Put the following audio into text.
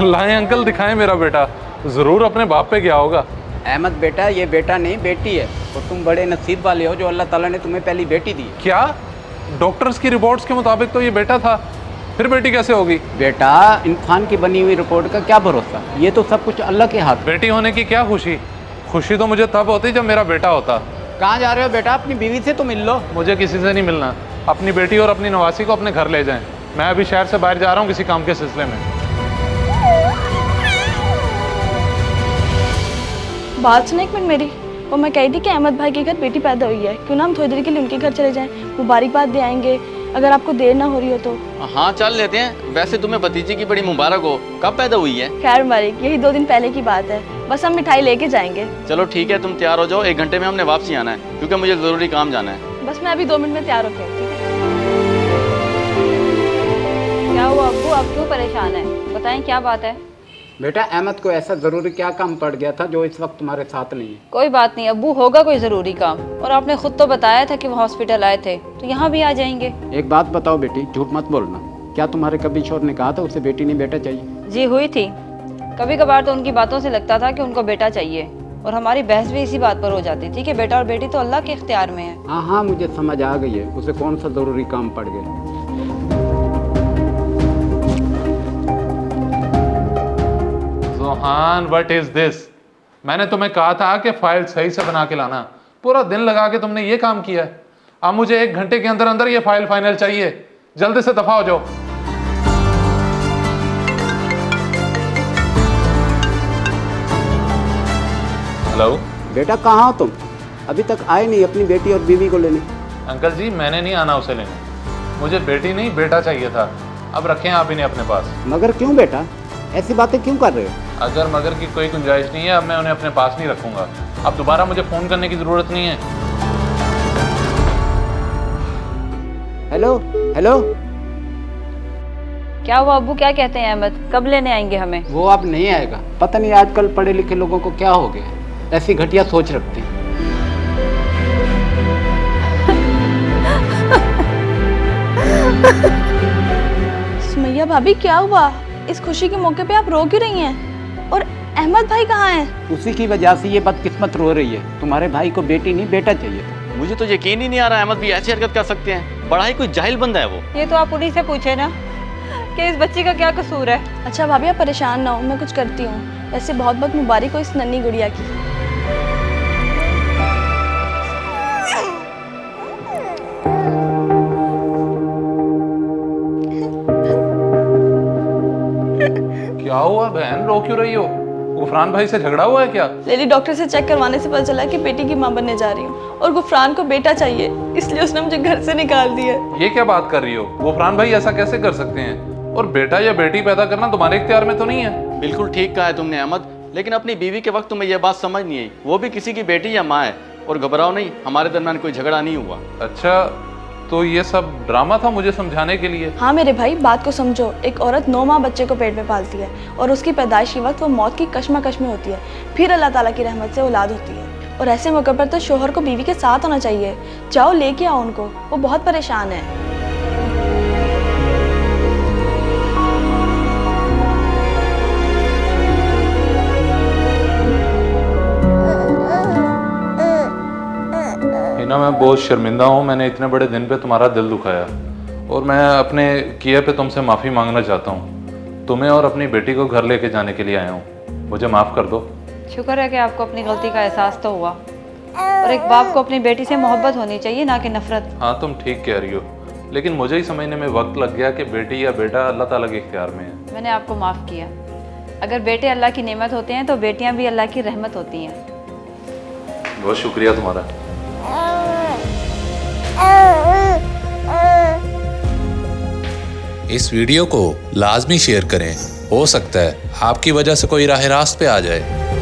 लाएं अंकल, दिखाएं मेरा बेटा, ज़रूर अपने बाप पे गया होगा। अहमद बेटा, ये बेटा नहीं बेटी है, और तुम बड़े नसीब वाले हो जो अल्लाह ताला ने तुम्हें पहली बेटी दी। क्या? डॉक्टर्स की रिपोर्ट्स के मुताबिक तो ये बेटा था, फिर बेटी कैसे होगी? बेटा, इंसान की बनी हुई रिपोर्ट का क्या भरोसा, ये तो सब कुछ अल्लाह के हाथ। बेटी होने की क्या खुशी? खुशी तो मुझे तब होती जब मेरा बेटा होता। कहाँ जा रहे हो बेटा? अपनी बीवी से तो मिल लो। मुझे किसी से नहीं मिलना। अपनी बेटी और अपनी नवासी को अपने घर ले जाएं। मैं अभी शहर से बाहर जा रहा हूँ किसी काम के सिलसिले में। बात सुनो एक मिनट मेरी। वो मैं कही थी कि अहमद भाई के घर बेटी पैदा हुई है, क्यों ना हम थोड़ी देर के लिए उनके घर चले जाएं, मुबारकबाद दे आएंगे, अगर आपको देर ना हो रही हो तो। हाँ चल लेते हैं। वैसे तुम्हें भतीजी की बड़ी मुबारक हो। कब पैदा हुई है? खैर मुबारक, यही 2 दिन पहले की बात है, बस हम मिठाई लेके जाएंगे। चलो ठीक है, तुम तैयार हो जाओ, 1 घंटे में हमने वापसी आना है, क्योंकि मुझे ज़रूरी काम जाना है। बस मैं अभी 2 मिनट में तैयार होके आती हूँ। क्या हुआ अब्बू, आप क्यों परेशान हैं? बताएं क्या बात है। बेटा, अहमद को ऐसा ज़रूरी क्या काम पड़ गया था जो इस वक्त तुम्हारे साथ नहीं है? कोई बात नहीं अब्बू, होगा कोई ज़रूरी काम, और आपने खुद तो बताया था कि वो हॉस्पिटल आए थे, तो यहाँ भी आ जाएंगे। एक बात बताओ बेटी, झूठ मत बोलना। क्या तुम्हारे कभी शोर ने कहा था उसे बेटी नहीं बेटा चाहिए? जी हुई थी। कभी कभार तो उनकी बातों से लगता था कि उनको बेटा चाहिए, और हमारी बहस भी इसी बात पर हो जाती थी कि बेटा और बेटी तो अल्लाह के इख्तियार में है। हाँ हाँ, मुझे समझ आ गई है, उसे कौन सा ज़रूरी काम पड़ गया। Johan, what is this? मैंने तुम्हें कहा था कि फाइल सही से बना के लाना। पूरा दिन लगा के तुमने ये काम किया है। अब मुझे 1 घंटे के अंदर अंदर ये फाइल फाइनल चाहिए। जल्दी से दफा हो जाओ। हेलो बेटा, कहाँ हो तुम? अभी तक आए नहीं अपनी बेटी और बीवी को लेने। अंकल जी, मैंने नहीं आना उसे लेने। मुझे बेटी नहीं बेटा चाहिए था। अब रखें आप इन्हें अपने पास। मगर क्यों बेटा, ऐसी बातें क्यों कर रहे हो? अगर मगर की कोई गुंजाइश नहीं है, अब मैं उन्हें अपने पास नहीं रखूंगा। अब दोबारा मुझे फ़ोन करने की ज़रूरत नहीं है। Hello hello. क्या हुआ अब्बू, क्या कहते हैं अहमद, कब लेने आएंगे हमें? वो अब नहीं आएगा। पता नहीं आजकल पढ़े लिखे लोगों को क्या हो गया, ऐसी घटिया सोच रखते हैं। सुमैया भाभी, क्या हुआ? इस खुशी के मौके पे आप रो क्यों रही हैं? और अहमद भाई कहाँ हैं? उसी की वजह से ये बदकिस्मत रो रही है। तुम्हारे भाई को बेटी नहीं बेटा चाहिए। मुझे तो यकीन ही नहीं आ रहा अहमद भी ऐसी हरकत कर सकते हैं। बड़ा ही कोई जाहिल बंदा है वो। ये तो आप उन्हीं से पूछे ना कि इस बच्ची का क्या कसूर है। अच्छा भाभी, आप परेशान ना हो, मैं कुछ करती हूँ। वैसे बहुत बहुत मुबारक हो इस नन्ही गुड़िया की। क्या हुआ बहन, रो क्यों रही हो? गुफरान भाई से झगड़ा हुआ है क्या? लेडी डॉक्टर से चेक करवाने से पता चला कि बेटी की मां बनने जा रही हूँ, और गुफरान को बेटा चाहिए, इसलिए उसने मुझे घर से निकाल दिया। ये क्या बात कर रही हो? गुफरान भाई ऐसा कैसे कर सकते हैं? और बेटा या बेटी पैदा करना तुम्हारे इख्तियार में तो नहीं है। बिल्कुल ठीक कहा है तुमने अहमद, लेकिन अपनी बीवी के वक्त तुम्हें यह बात समझ नहीं आई। वो भी किसी की बेटी या माँ है। और घबराओ नहीं, हमारे दरमियान कोई झगड़ा नहीं हुआ। अच्छा, तो ये सब ड्रामा था मुझे समझाने के लिए? हाँ मेरे भाई, बात को समझो। एक औरत 9 माह बच्चे को पेट में पालती है, और उसकी पैदाइश के वक्त वो मौत की कश्मकश में होती है, फिर अल्लाह ताला की रहमत से औलाद होती है। और ऐसे मौके पर तो शोहर को बीवी के साथ होना चाहिए। जाओ लेके आओ उनको, वो बहुत परेशान है। हिना, मैं बहुत शर्मिंदा हूँ। मैंने इतने बड़े दिन पे तुम्हारा दिल दुखाया, और मैं अपने किए पे तुमसे माफ़ी मांगना चाहता हूँ। तुम्हें और अपनी बेटी को घर लेके जाने के लिए आया हूँ। मुझे माफ़ कर दो। शुक्र है कि आपको अपनी गलती का एहसास तो हुआ। और एक बाप को अपनी बेटी से मोहब्बत होनी चाहिए, ना कि नफरत। हाँ, तुम ठीक कह रही हो, लेकिन मुझे ही समझने में वक्त लग गया कि बेटी या बेटा अल्लाह ताला के इख्तियार में है। मैंने आपको माफ़ किया। अगर बेटे अल्लाह की नेमत होते हैं तो बेटियां भी अल्लाह की रहमत होती हैं। बहुत शुक्रिया तुम्हारा। इस वीडियो को लाजमी शेयर करें। हो सकता है आपकी वजह से कोई राह रास्त पे आ जाए।